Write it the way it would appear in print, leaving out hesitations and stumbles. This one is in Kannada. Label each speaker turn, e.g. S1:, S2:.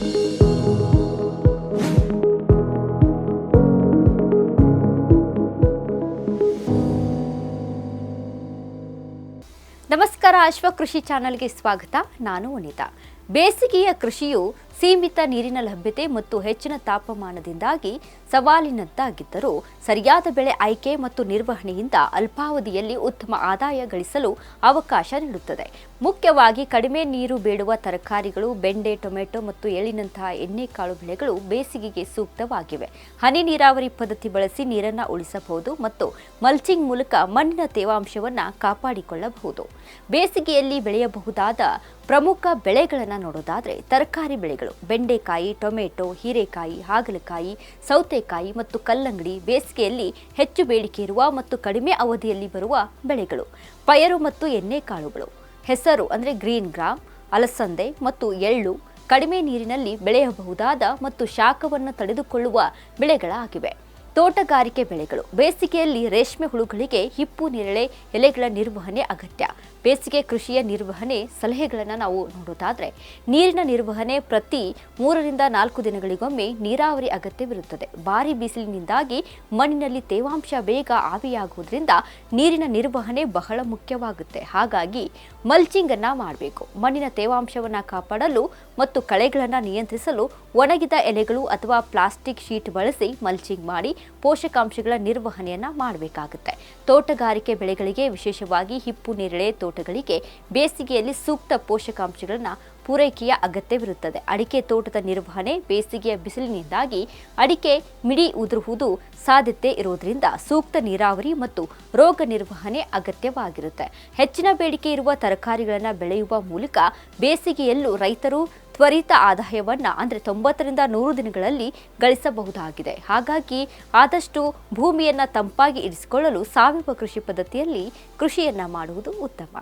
S1: ನಮಸ್ಕಾರ, ಅಶ್ವ ಕೃಷಿ ಚಾನೆಲ್ಗೆ ಸ್ವಾಗತ. ನಾನು ವನಿತಾ. ಬೇಸಿಗೆಯ ಕೃಷಿಯು ಸೀಮಿತ ನೀರಿನ ಲಭ್ಯತೆ ಮತ್ತು ಹೆಚ್ಚಿನ ತಾಪಮಾನದಿಂದಾಗಿ ಸವಾಲಿನದ್ದಾಗಿದ್ದರೂ ಸರಿಯಾದ ಬೆಳೆ ಆಯ್ಕೆ ಮತ್ತು ನಿರ್ವಹಣೆಯಿಂದ ಅಲ್ಪಾವಧಿಯಲ್ಲಿ ಉತ್ತಮ ಆದಾಯ ಗಳಿಸಲು ಅವಕಾಶ ನೀಡುತ್ತದೆ. ಮುಖ್ಯವಾಗಿ ಕಡಿಮೆ ನೀರು ಬೇಡುವ ತರಕಾರಿಗಳು, ಬೆಂಡೆ, ಟೊಮೆಟೊ ಮತ್ತು ಎಳ್ಳಿನಂತಹ ಎಣ್ಣೆಕಾಳು ಬೆಳೆಗಳು ಬೇಸಿಗೆಗೆ ಸೂಕ್ತವಾಗಿವೆ. ಹನಿ ನೀರಾವರಿ ಪದ್ಧತಿ ಬಳಸಿ ನೀರನ್ನು ಉಳಿಸಬಹುದು ಮತ್ತು ಮಲ್ಚಿಂಗ್ ಮೂಲಕ ಮಣ್ಣಿನ ತೇವಾಂಶವನ್ನು ಕಾಪಾಡಿಕೊಳ್ಳಬಹುದು. ಬೇಸಿಗೆಯಲ್ಲಿ ಬೆಳೆಯಬಹುದಾದ ಪ್ರಮುಖ ಬೆಳೆಗಳನ್ನು ನೋಡೋದಾದರೆ ತರಕಾರಿ ಬೆಳೆಗಳು ಬೆಂಡೆಕಾಯಿ, ಟೊಮೆಟೊ, ಹೀರೆಕಾಯಿ, ಹಾಗಲಕಾಯಿ, ಸೌತೆಕಾಯಿ ಮತ್ತು ಕಲ್ಲಂಗಡಿ ಬೇಸಿಗೆಯಲ್ಲಿ ಹೆಚ್ಚು ಬೇಡಿಕೆ ಇರುವ ಮತ್ತು ಕಡಿಮೆ ಅವಧಿಯಲ್ಲಿ ಬರುವ ಬೆಳೆಗಳು. ಪಯರು ಮತ್ತು ಎಣ್ಣೆಕಾಳುಗಳು ಹೆಸರು ಅಂದರೆ ಗ್ರೀನ್ ಗ್ರಾಮ್, ಅಲಸಂದೆ ಮತ್ತು ಎಳ್ಳು ಕಡಿಮೆ ನೀರಿನಲ್ಲಿ ಬೆಳೆಯಬಹುದಾದ ಮತ್ತು ಶಾಖವನ್ನು ತಡೆದುಕೊಳ್ಳುವ ಬೆಳೆಗಳಾಗಿವೆ. ತೋಟಗಾರಿಕೆ ಬೆಳೆಗಳು ಬೇಸಿಗೆಯಲ್ಲಿ ರೇಷ್ಮೆ ಹುಳುಗಳಿಗೆ ಹಿಪ್ಪು ನೇರಳೆ ಎಲೆಗಳ ನಿರ್ವಹಣೆ ಅಗತ್ಯ. ಬೇಸಿಗೆ ಕೃಷಿಯ ನಿರ್ವಹಣೆ ಸಲಹೆಗಳನ್ನು ನಾವು ನೋಡೋದಾದರೆ ನೀರಿನ ನಿರ್ವಹಣೆ ಪ್ರತಿ 3 ರಿಂದ 4 ದಿನಗಳಿಗೊಮ್ಮೆ ನೀರಾವರಿ ಅಗತ್ಯವಿರುತ್ತದೆ. ಭಾರಿ ಬಿಸಿಲಿನಿಂದಾಗಿ ಮಣ್ಣಿನಲ್ಲಿ ತೇವಾಂಶ ಬೇಗ ಆವಿಯಾಗುವುದರಿಂದ ನೀರಿನ ನಿರ್ವಹಣೆ ಬಹಳ ಮುಖ್ಯವಾಗುತ್ತೆ. ಹಾಗಾಗಿ ಮಲ್ಚಿಂಗ್ ಅನ್ನು ಮಾಡಬೇಕು. ಮಣ್ಣಿನ ತೇವಾಂಶವನ್ನು ಕಾಪಾಡಲು ಮತ್ತು ಕಳೆಗಳನ್ನು ನಿಯಂತ್ರಿಸಲು ಒಣಗಿದ ಎಲೆಗಳು ಅಥವಾ ಪ್ಲಾಸ್ಟಿಕ್ ಶೀಟ್ ಬಳಸಿ ಮಲ್ಚಿಂಗ್ ಮಾಡಿ ಪೋಷಕಾಂಶಗಳ ನಿರ್ವಹಣೆಯನ್ನು ಮಾಡಬೇಕಾಗುತ್ತೆ. ತೋಟಗಾರಿಕೆ ಬೆಳೆಗಳಿಗೆ ವಿಶೇಷವಾಗಿ ಹಿಪ್ಪು ನೇರಳೆ ತೋಟಗಳಿಗೆ ಬೇಸಿಗೆಯಲ್ಲಿ ಸೂಕ್ತ ಪೋಷಕಾಂಶಗಳನ್ನು ಪೂರೈಕೆಯ ಅಗತ್ಯವಿರುತ್ತದೆ. ಅಡಿಕೆ ತೋಟದ ನಿರ್ವಹಣೆ ಬೇಸಿಗೆಯ ಬಿಸಿಲಿನಿಂದಾಗಿ ಅಡಿಕೆ ಮಿಡಿ ಉದುರುವುದು ಸಾಧ್ಯತೆ ಇರುವುದರಿಂದ ಸೂಕ್ತ ನೀರಾವರಿ ಮತ್ತು ರೋಗ ನಿರ್ವಹಣೆ ಅಗತ್ಯವಾಗಿರುತ್ತೆ. ಹೆಚ್ಚಿನ ಬೇಡಿಕೆ ಇರುವ ತರಕಾರಿಗಳನ್ನು ಬೆಳೆಯುವ ಮೂಲಕ ಬೇಸಿಗೆಯಲ್ಲೂ ರೈತರು ತ್ವರಿತ ಆದಾಯವನ್ನು ಅಂದರೆ 90 ರಿಂದ 100 ದಿನಗಳಲ್ಲಿ ಗಳಿಸಬಹುದಾಗಿದೆ. ಹಾಗಾಗಿ ಆದಷ್ಟು ಭೂಮಿಯನ್ನು ತಂಪಾಗಿ ಇರಿಸಿಕೊಳ್ಳಲು ಸಾವಯವ ಕೃಷಿ ಪದ್ಧತಿಯಲ್ಲಿ ಕೃಷಿಯನ್ನು ಮಾಡುವುದು ಉತ್ತಮ.